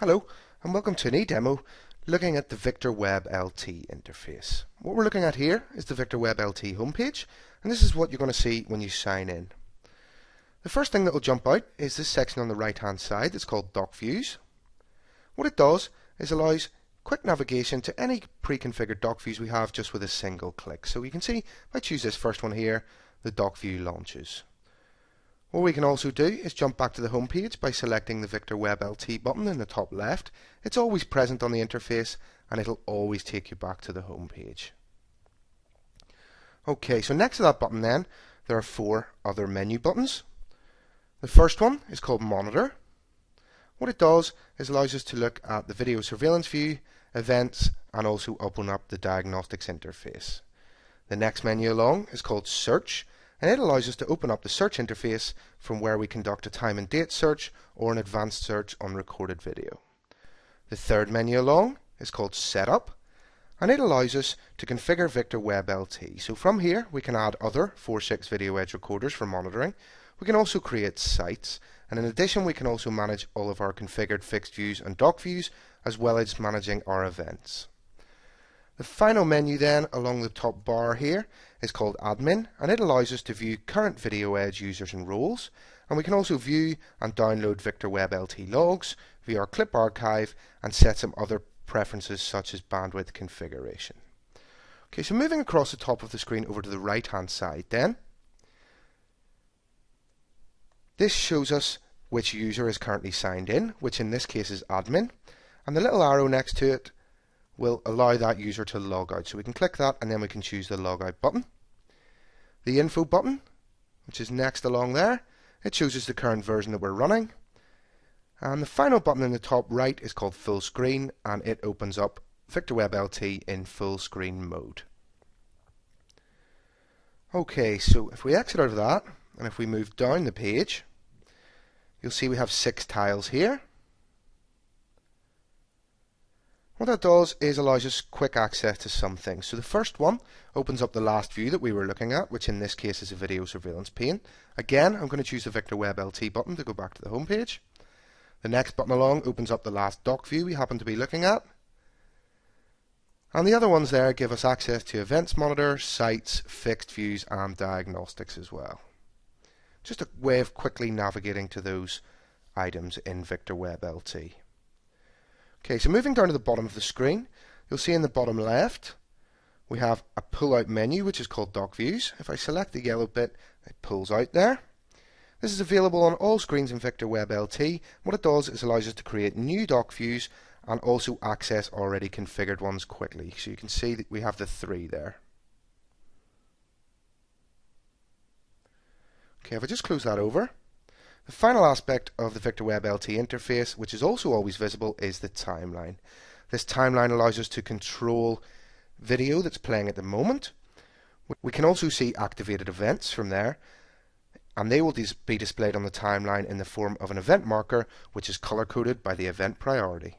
Hello and welcome to an e-demo looking at the Victor Web LT interface. What we're looking at here is the Victor Web LT homepage, and this is what you're going to see when you sign in. The first thing that will jump out is this section on the right hand side that's called Dock Views. What it does is allows quick navigation to any pre-configured dock views we have just with a single click. So you can see if I choose this first one here, the dock view launches. What we can also do is jump back to the home page by selecting the Victor Web LT button in the top left. It's always present on the interface and it'll always take you back to the home page. Okay, so next to that button then, there are four other menu buttons. The first one is called Monitor. What it does is allows us to look at the video surveillance view, events, and also open up the diagnostics interface. The next menu along is called Search, and it allows us to open up the search interface from where we conduct a time and date search or an advanced search on recorded video. The third menu along is called Setup, and it allows us to configure Victor Web LT. So from here we can add other 4.6 video edge recorders for monitoring. We can also create sites, and in addition we can also manage all of our configured fixed views and dock views, as well as managing our events. The final menu then along the top bar here is called Admin, and it allows us to view current Video Edge users and roles, and we can also view and download Victor Web LT logs, view our clip archive, and set some other preferences such as bandwidth configuration. Okay, so moving across the top of the screen over to the right hand side then, this shows us which user is currently signed in, which in this case is admin, and the little arrow next to it will allow that user to log out. So we can click that and then we can choose the log out button. The info button, which is next along there, it shows us the current version that we're running. And the final button in the top right is called full screen, and it opens up Victor Web LT in full screen mode. Okay, so if we exit out of that and if we move down the page, you'll see we have 6 tiles here. What that does is allows us quick access to some things. So the first one opens up the last view that we were looking at, which in this case is a video surveillance pane. Again, I'm going to choose the Victor Web LT button to go back to the home page. The next button along opens up the last dock view we happen to be looking at. And the other ones there give us access to Events Monitor, Sites, Fixed Views, and Diagnostics as well. Just a way of quickly navigating to those items in Victor Web LT. Okay, so moving down to the bottom of the screen, you'll see in the bottom left we have a pull-out menu which is called Dock Views. If I select the yellow bit, it pulls out there. This is available on all screens in Victor Web LT. What it does is allows us to create new dock views and also access already configured ones quickly. So you can see that we have the 3 there. Okay, if I just close that over, the final aspect of the Victor Web LT interface, which is also always visible, is the timeline. This timeline allows us to control video that's playing at the moment. We can also see activated events from there, and they will be displayed on the timeline in the form of an event marker, which is color-coded by the event priority.